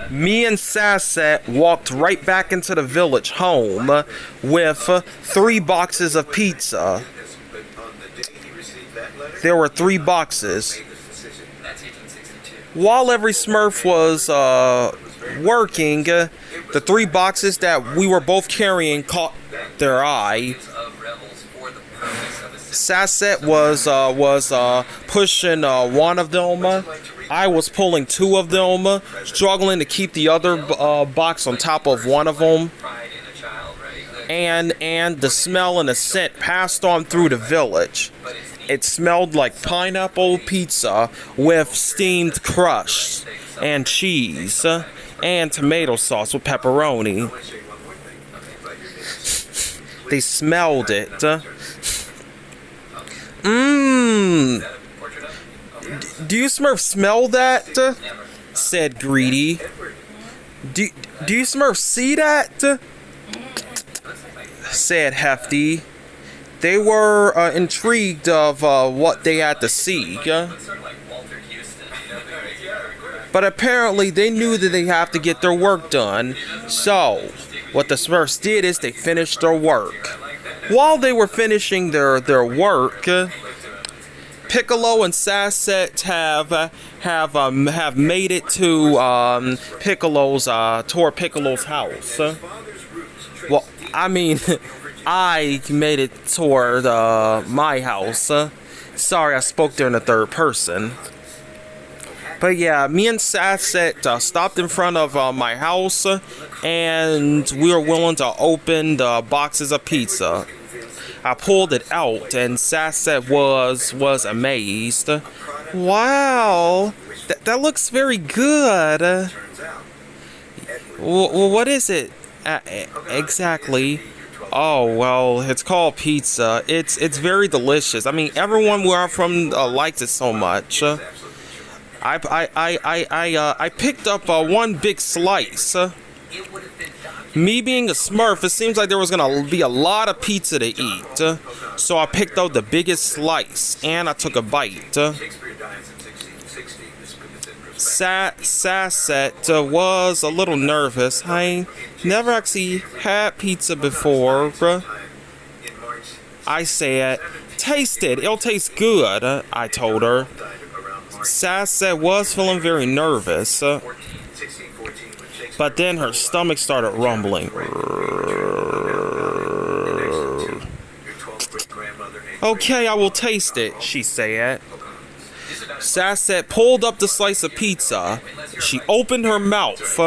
Me and Sassette walked right back into the village home with 3 boxes of pizza. There were 3 boxes. While every Smurf was working, the 3 boxes that we were both carrying caught their eye. Sassette was pushing one of them. I was pulling 2 of them, struggling to keep the other box on top of one of them. And the smell and the scent passed on through the village. It smelled like pineapple pizza with steamed crust and cheese and tomato sauce with pepperoni. They smelled it. Do you Smurf smell that? Said Greedy. Do you Smurf see that? Said Hefty. They were intrigued of what they had to see. But apparently they knew that they have to get their work done. So, what the Smurfs did is they finished their work. While they were finishing their work, Piccolo and Sassette have made it to Piccolo's house. Well, I mean, I made it toward my house. Sorry, I spoke there in the 3rd person. But yeah, me and Sassette stopped in front of my house, and we were willing to open the boxes of pizza. I pulled it out, and Sassette was amazed. Wow, that looks very good. Well, what is it exactly? Oh, well, it's called pizza. It's very delicious. I mean, everyone where I'm from likes it so much. I picked up one big slice. Me being a Smurf, it seems like there was gonna be a lot of pizza to eat. So I picked out the biggest slice and I took a bite. Sassette was a little nervous. I never actually had pizza before. I said, taste it, it'll taste good, I told her. Sassette was feeling very nervous. But then her stomach started rumbling. Okay, I will taste it, she said. Sassette pulled up the slice of pizza. She opened her mouth.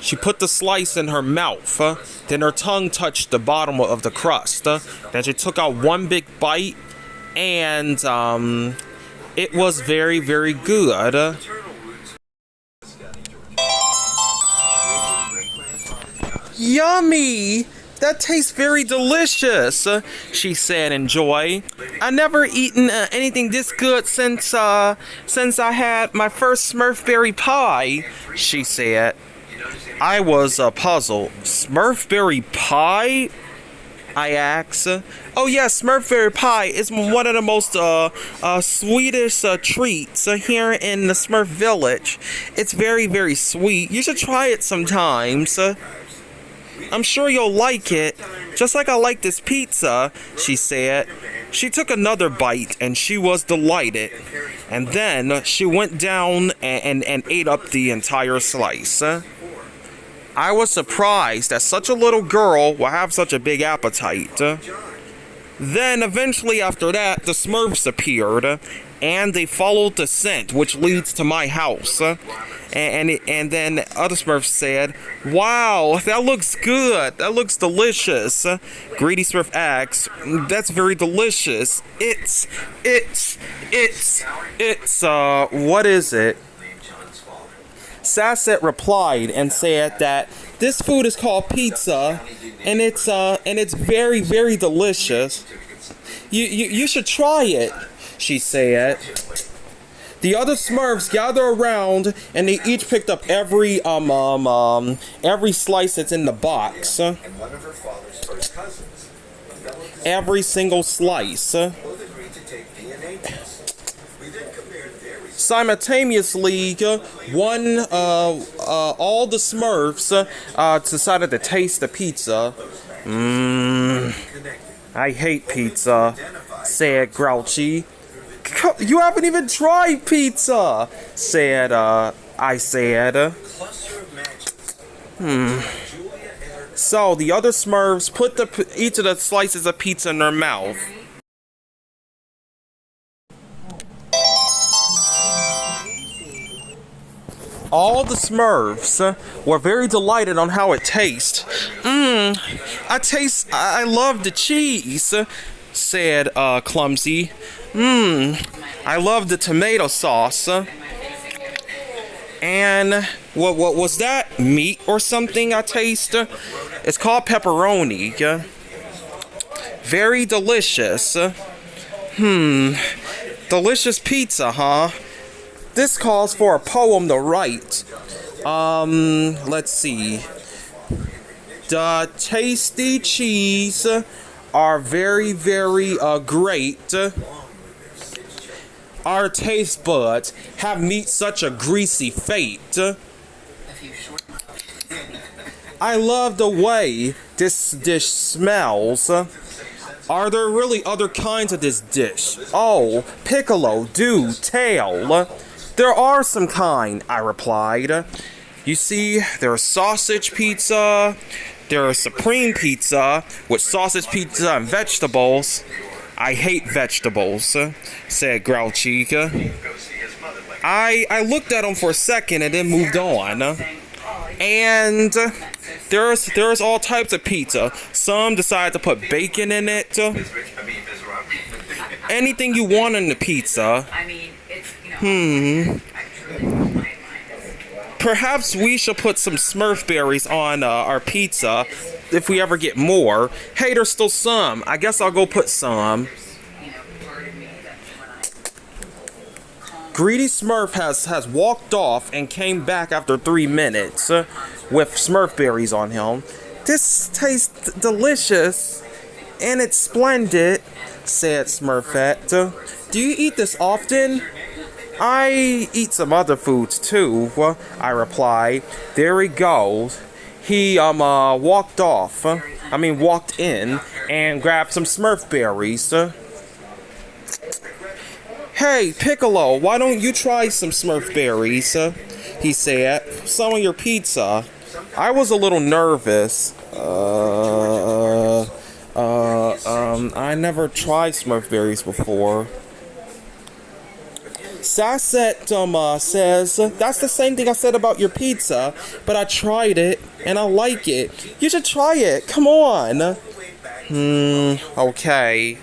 She put the slice in her mouth. Then her tongue touched the bottom of the crust. Then she took out one big bite. And it was very, very good. Yummy! That tastes very delicious, she said in joy. I never eaten anything this good since I had my first Smurfberry pie, she said. I was puzzled. Smurfberry pie? I asked. Oh yeah, Smurfberry pie is one of the most sweetest treats here in the Smurf village. It's very, very sweet. You should try it sometimes. I'm sure you'll like it, just like I like this pizza, she said. She took another bite and she was delighted. And then she went down and ate up the entire slice. I was surprised that such a little girl would have such a big appetite. Then eventually after that, the Smurfs appeared, and they followed the scent which leads to my house. And then other Smurfs said, "Wow, that looks good. That looks delicious." Greedy Smurf asked, "That's very delicious. It's what is it?" Sassette replied and said that this food is called pizza, and it's very, very delicious. You should try it, she said. The other Smurfs gather around and they each picked up every slice that's in the box. Every single slice. Simultaneously, all the Smurfs decided to taste the pizza. I hate pizza, said Grouchy. You haven't even tried pizza, said, I said. So the other Smurfs put each of the slices of pizza in their mouth. All the Smurfs were very delighted on how it tastes. I love the cheese, said Clumsy. I love the tomato sauce. And what was that? Meat or something I taste? It's called pepperoni. Very delicious. Delicious pizza, huh? This calls for a poem to write. Let's see. The tasty cheese are very, very great. Our taste buds have meet such a greasy fate. I love the way this dish smells. Are there really other kinds of this dish? Oh, Piccolo, do tell. There are some kind, I replied. You see, there's sausage pizza, there's supreme pizza with sausage pizza and vegetables. I hate vegetables, said Grouchy. I looked at him for a second and then moved on. And there's all types of pizza. Some decide to put bacon in it. Anything you want in the pizza. Perhaps we should put some Smurf berries on our pizza if we ever get more. Hey, there's still some. I guess I'll go put some. Greedy Smurf has walked off and came back after 3 minutes with Smurf berries on him. This tastes delicious and it's splendid, said Smurfette. Do you eat this often? I eat some other foods too, I replied. There he goes. He walked in and grabbed some Smurf berries. Hey, Piccolo, why don't you try some Smurf berries? He said. Some of your pizza. I was a little nervous. I never tried Smurf berries before. Sassette says, that's the same thing I said about your pizza, but I tried it, and I like it. You should try it, come on. Okay.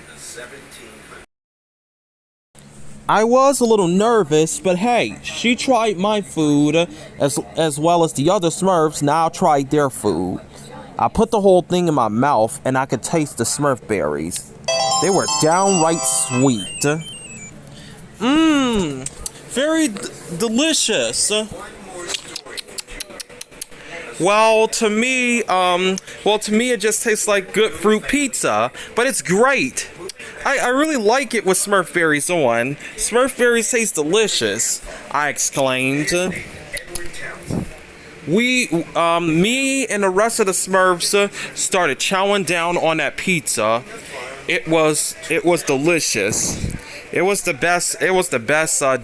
I was a little nervous, but hey, she tried my food, as well as the other Smurfs, now I tried their food. I put the whole thing in my mouth, and I could taste the Smurf berries. They were downright sweet. Very delicious. Well, to me, it just tastes like good fruit pizza, but it's great. I really like it with Smurf berries on. Smurf berries taste delicious, I exclaimed. Me and the rest of the Smurfs started chowing down on that pizza. It was delicious. It was the best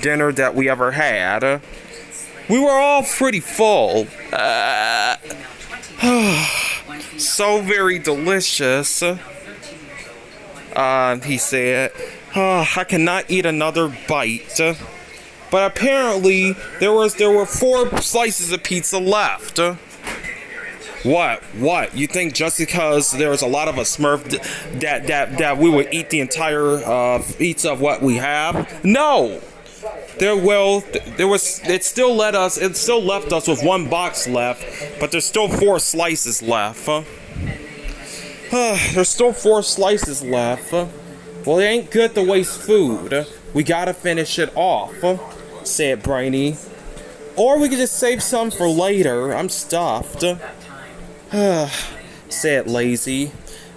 dinner that we ever had. We were all pretty full. So very delicious. He said, I cannot eat another bite. But apparently there were 4 slices of pizza left. What? You think just because there was a lot of a Smurf that we would eat the entire pizza of what we have? No. It still left us with 1 box left, but there's still 4 slices left. There's still 4 slices left. Well, it ain't good to waste food. We gotta finish it off, said Brainy. Or we could just save some for later. I'm stuffed. Said Lazy.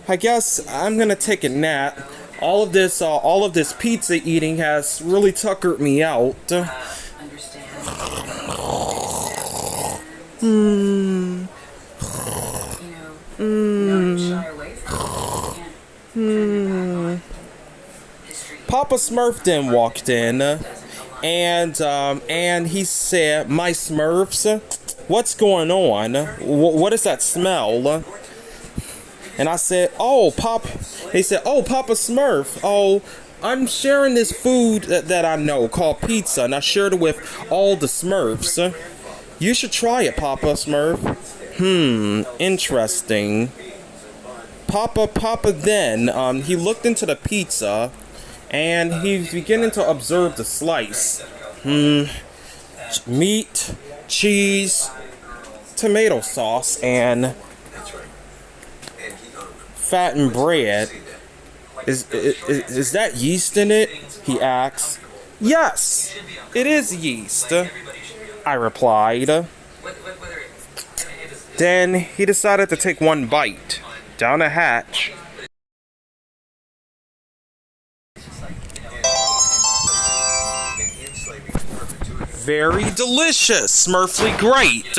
I guess I'm gonna take a nap. all of this pizza eating has really tuckered me out. Hmm. Papa Smurf then walked in, and he said, "My Smurfs, what's going on? What is that smell?" And I said, "Oh, Pop." They said, "Oh, Papa Smurf. Oh, I'm sharing this food that I know called pizza, and I shared it with all the Smurfs. You should try it, Papa Smurf." Interesting. Papa then, he looked into the pizza, and he's beginning to observe the slice. Meat, cheese, tomato sauce, and fattened bread. Is that yeast in it? He asks. Yes, it is yeast, I replied. Then he decided to take one bite down a hatch. Very delicious, Smurfly great,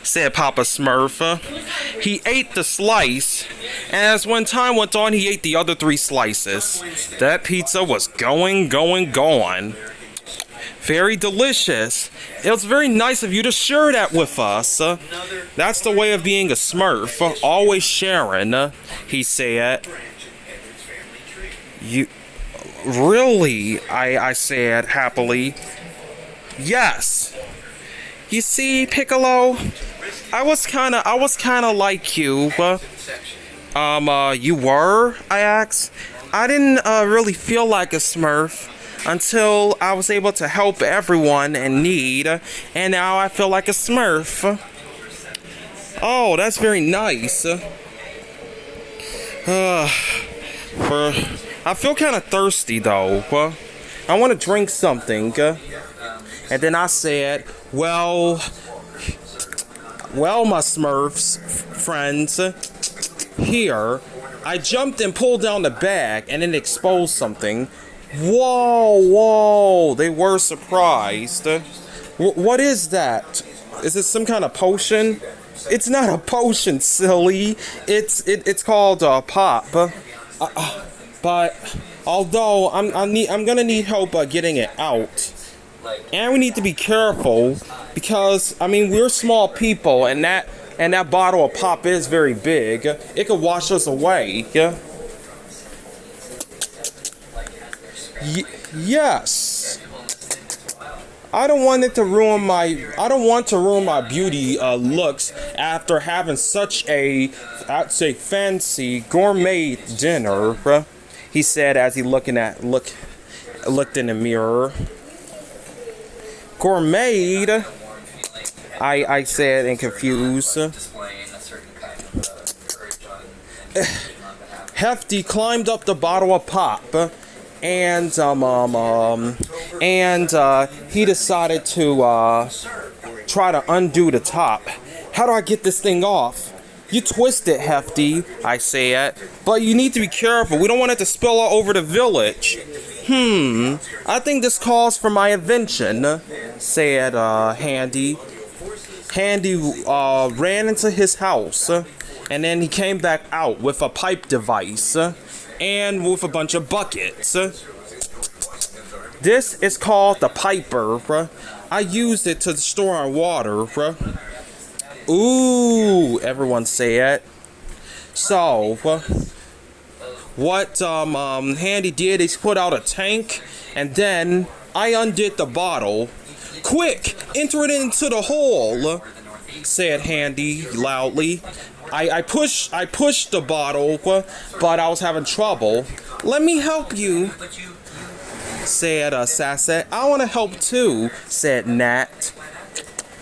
said Papa Smurf. He ate the slice, and as when time went on, he ate the other 3 slices. That pizza was going. Very delicious. It was very nice of you to share that with us. That's the way of being a Smurf, always sharing, he said. You... Really? I said happily. Yes. You see, Piccolo, I was kinda like you. You were? I asked. I didn't really feel like a Smurf until I was able to help everyone in need, and now I feel like a Smurf. Oh, that's very nice. I feel kind of thirsty though. I want to drink something. And then I said, well, my Smurfs friends, here. I jumped and pulled down the bag and it exposed something. Whoa, they were surprised. What is that? Is it some kind of potion? It's not a potion, silly. It's called pop. But although I'm gonna need help getting it out. And we need to be careful because we're small people, and that bottle of pop is very big. It could wash us away. Yes. I don't want to ruin my beauty looks after having such a, I'd say, fancy gourmet dinner. He said as he looked in the mirror. Gourmet, I said and confused. Hefty climbed up the bottle of pop, and he decided to try to undo the top. How do I get this thing off? You twist it, Hefty, I said, but you need to be careful. We don't want it to spill all over the village. I think this calls for my invention, said Handy. Handy ran into his house, and then he came back out with a pipe device and with a bunch of buckets. This is called the piper. I used it to store our water. Ooh, everyone said. So, what Handy did is put out a tank, and then I undid the bottle. Quick, enter it into the hole, said Handy loudly. I pushed the bottle, but I was having trouble. Let me help you, said Sassette. I want to help too, said Nat.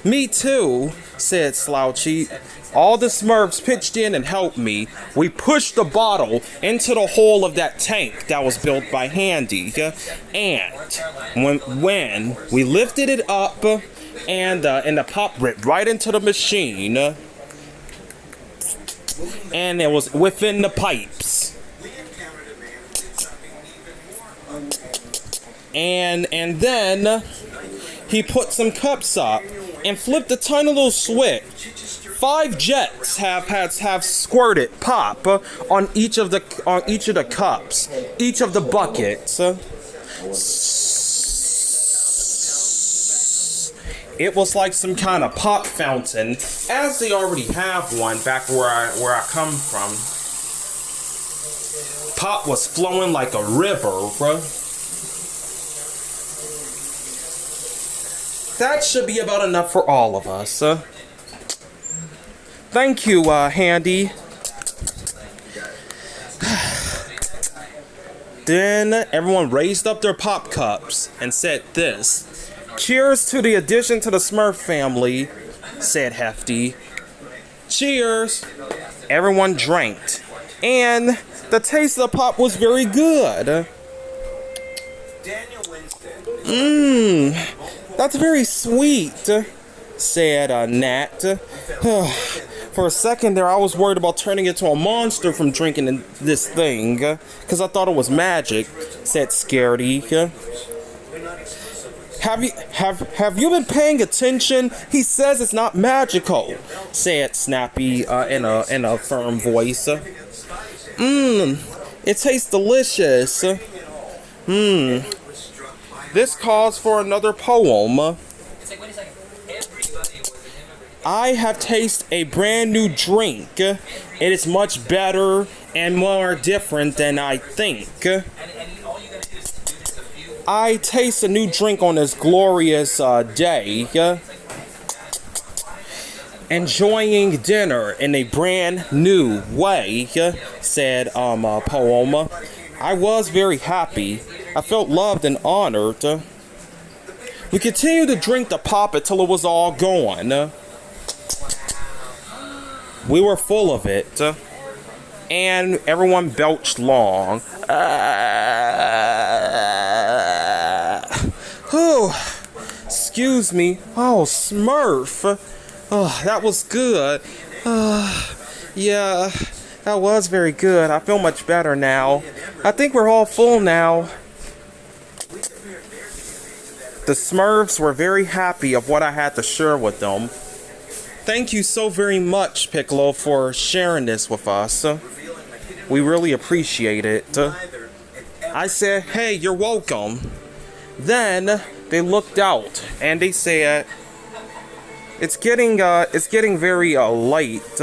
Me too, said Slouchy. All the Smurfs pitched in and helped me. We pushed the bottle into the hole of that tank that was built by Handy. And when we lifted it up, and the pop ripped right into the machine, and it was within the pipes. and then he put some cups up and flipped a tiny little switch. 5 jets have squirted pop on each of the cups, each of the buckets. It was like some kind of pop fountain, as they already have one back where I come from. Pop was flowing like a river, bro. That should be about enough for all of us. Thank you, Handy. Then everyone raised up their pop cups and said this. Cheers to the addition to the Smurf family, said Hefty. Cheers. Everyone drank. And the taste of the pop was very good. That's very sweet, said Nat. For a second there, I was worried about turning into a monster from drinking this thing, because I thought it was magic, said Scaredy. Have you been paying attention? He says it's not magical, said Snappy in a firm voice. It tastes delicious. This calls for another poem. I have tasted a brand new drink. It is much better and more different than I think. I taste a new drink on this glorious day. Enjoying dinner in a brand new way, said Poem. I was very happy. I felt loved and honored. We continued to drink the pop until it was all gone. We were full of it, and everyone belched long. Excuse me. Oh, Smurf. Oh, that was good. Yeah, that was very good. I feel much better now. I think we're all full now. The Smurfs were very happy of what I had to share with them. Thank you so very much, Piccolo, for sharing this with us. We really appreciate it. I said, hey, you're welcome. Then they looked out and they said, it's getting very late,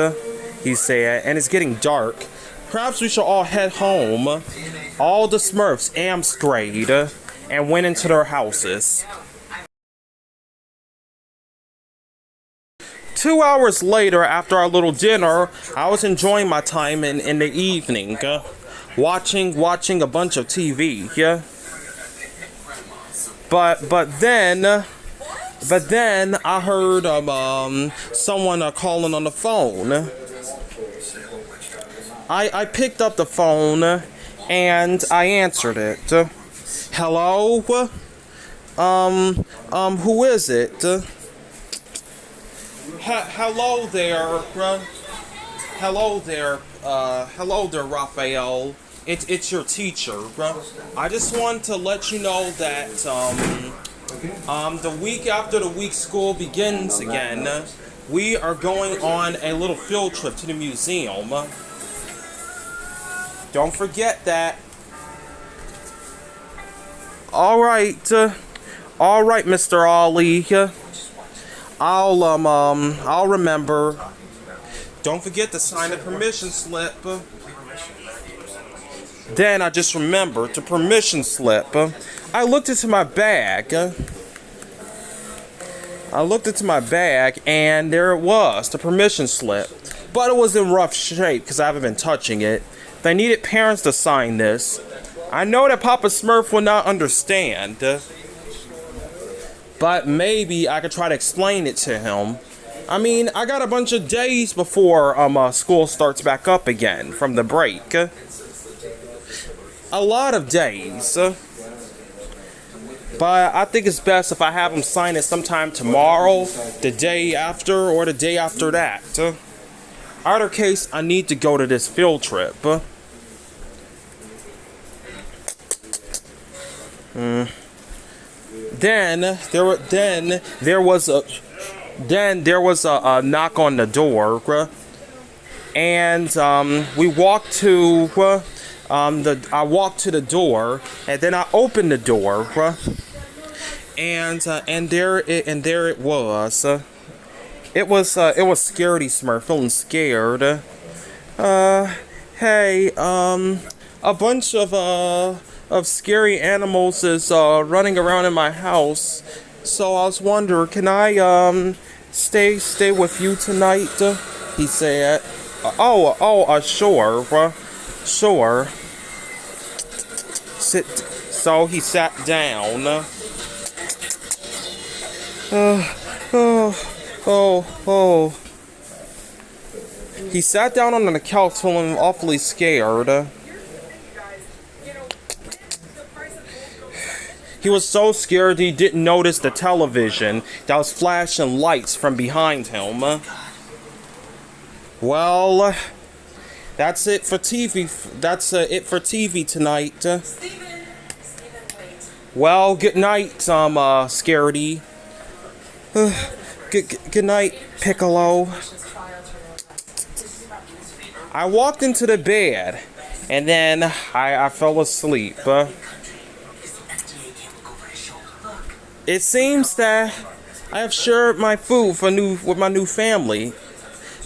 he said, and it's getting dark. Perhaps we should all head home. All the Smurfs amscrayed and went into their houses. 2 hours later, after our little dinner, I was enjoying my time in the evening, watching a bunch of TV. But then I heard someone calling on the phone. I picked up the phone and I answered it. Hello? Who is it? Hello there. Hello there, Raphael. It's your teacher. I just want to let you know that the week after the week school begins again, we are going on a little field trip to the museum. Don't forget that. All right, Mr. Ollie. I'll remember. Don't forget to sign the permission slip. Then I just remembered the permission slip. I looked into my bag. And there it was, the permission slip. But it was in rough shape because I haven't been touching it. They needed parents to sign this. I know that Papa Smurf will not understand. But maybe I could try to explain it to him. I mean, I got a bunch of days before school starts back up again from the break. A lot of days. But I think it's best if I have him sign it sometime tomorrow, the day after, or the day after that. Either case, I need to go to this field trip. Then there was a knock on the door, and we walked to I walked to the door, and then I opened the door, and there it was. It was Scaredy Smurf, feeling scared. Hey, a bunch of scary animals is running around in my house. So I was wondering, can I stay with you tonight? He said. Sure. Sure. Sit. So he sat down. He sat down on the couch, feeling awfully scared. He was so scared he didn't notice the television that was flashing lights from behind him. Well, that's it for TV. That's it for TV tonight. Well, good night, Scaredy. Good night, Piccolo. I walked into the bed, and then I fell asleep. It seems that I have shared my food with my new family.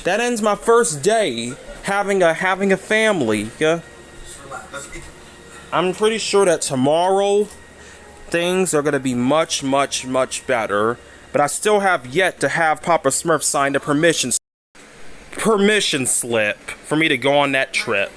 That ends my first day having a family. I'm pretty sure that tomorrow things are gonna be much better. But I still have yet to have Papa Smurf sign the permission slip for me to go on that trip.